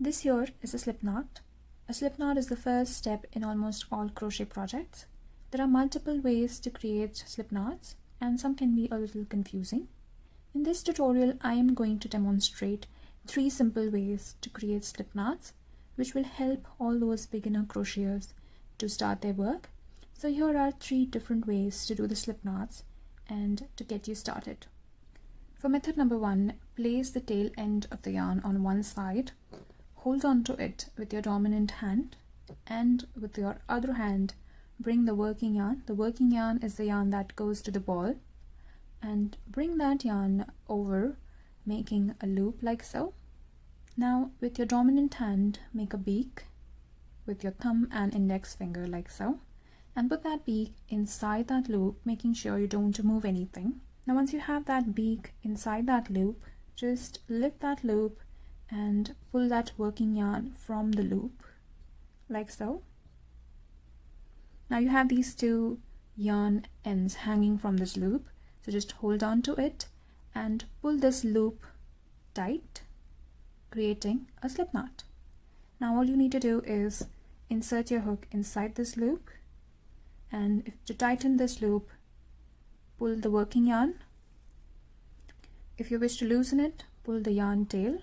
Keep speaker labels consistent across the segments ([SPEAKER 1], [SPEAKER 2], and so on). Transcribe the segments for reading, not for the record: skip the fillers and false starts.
[SPEAKER 1] This here is a slip knot. A slip knot is the first step in almost all crochet projects. There are multiple ways to create slip knots and some can be a little confusing. In this tutorial, I am going to demonstrate 3 simple ways to create slip knots, which will help all those beginner crocheters to start their work. So here are 3 different ways to do the slip knots and to get you started. For method number 1, place the tail end of the yarn on one side, hold on to it with your dominant hand, and with your other hand bring the working yarn. The working yarn is the yarn that goes to the ball, and bring that yarn over, making a loop like so. Now with your dominant hand make a beak with your thumb and index finger like so, and put that beak inside that loop, making sure you don't move anything. Now once you have that beak inside that loop, just lift that loop and pull that working yarn from the loop like so. Now you have these 2 yarn ends hanging from this loop, so just hold on to it and pull this loop tight, creating a slip knot. Now all you need to do is insert your hook inside this loop, and to tighten this loop, pull the working yarn. If you wish to loosen it, pull the yarn tail.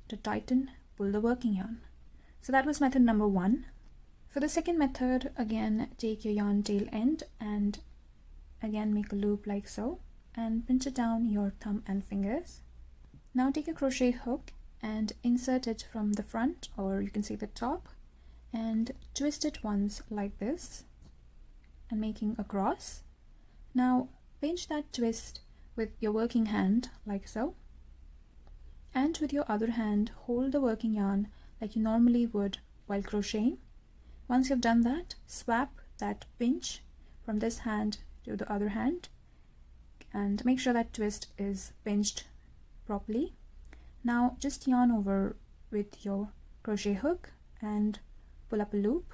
[SPEAKER 1] To tighten, pull the working yarn. So that was method number 1. For the second method, again take your yarn tail end and again make a loop like so and pinch it down your thumb and fingers. Now take a crochet hook and insert it from the front, or you can see the top, and twist it once like this and making a cross. Now pinch that twist with your working hand like so, and with your other hand hold the working yarn like you normally would while crocheting. Once you've done that, swap that pinch from this hand to the other hand and make sure that twist is pinched properly. Now just yarn over with your crochet hook and pull up a loop.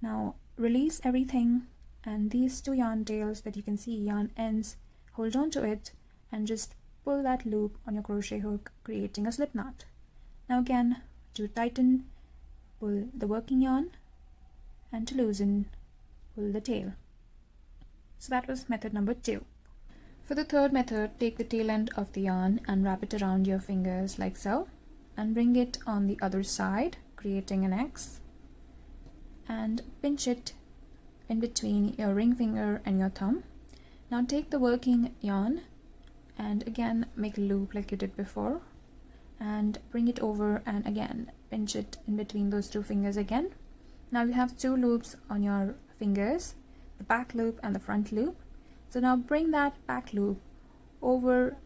[SPEAKER 1] Now release everything, and these 2 yarn tails that you can see, yarn ends, hold on to it and just pull that loop on your crochet hook, creating a slip knot. Now again, to tighten, pull the working yarn, and to loosen, pull the tail. So that was method number 2. For the third method, take the tail end of the yarn and wrap it around your fingers like so, and bring it on the other side, creating an X, and pinch it in between your ring finger and your thumb. Now take the working yarn and again make a loop like you did before, and bring it over and again pinch it in between those 2 fingers again. Now you have 2 loops on your fingers, the back loop and the front loop. So now bring that back loop over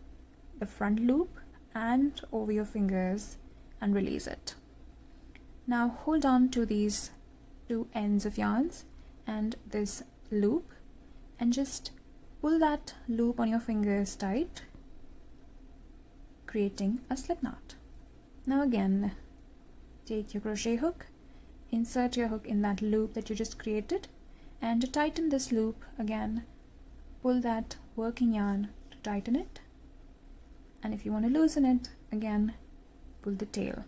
[SPEAKER 1] the front loop and over your fingers and release it. Now hold on to these 2 ends of yarns and this loop and just pull that loop on your fingers tight, creating a slip knot. Now again, take your crochet hook, insert your hook in that loop that you just created, and to tighten this loop again, pull that working yarn to tighten it, and if you want to loosen it, again pull the tail.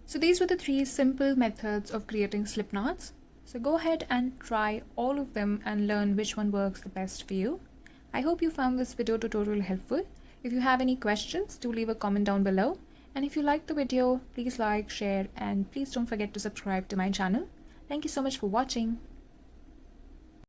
[SPEAKER 1] So these were the 3 simple methods of creating slip knots. So go ahead and try all of them and learn which one works the best for you. I hope you found this video tutorial helpful. If you have any questions, do leave a comment down below. And if you liked the video, please like, share, and please don't forget to subscribe to my channel. Thank you so much for watching.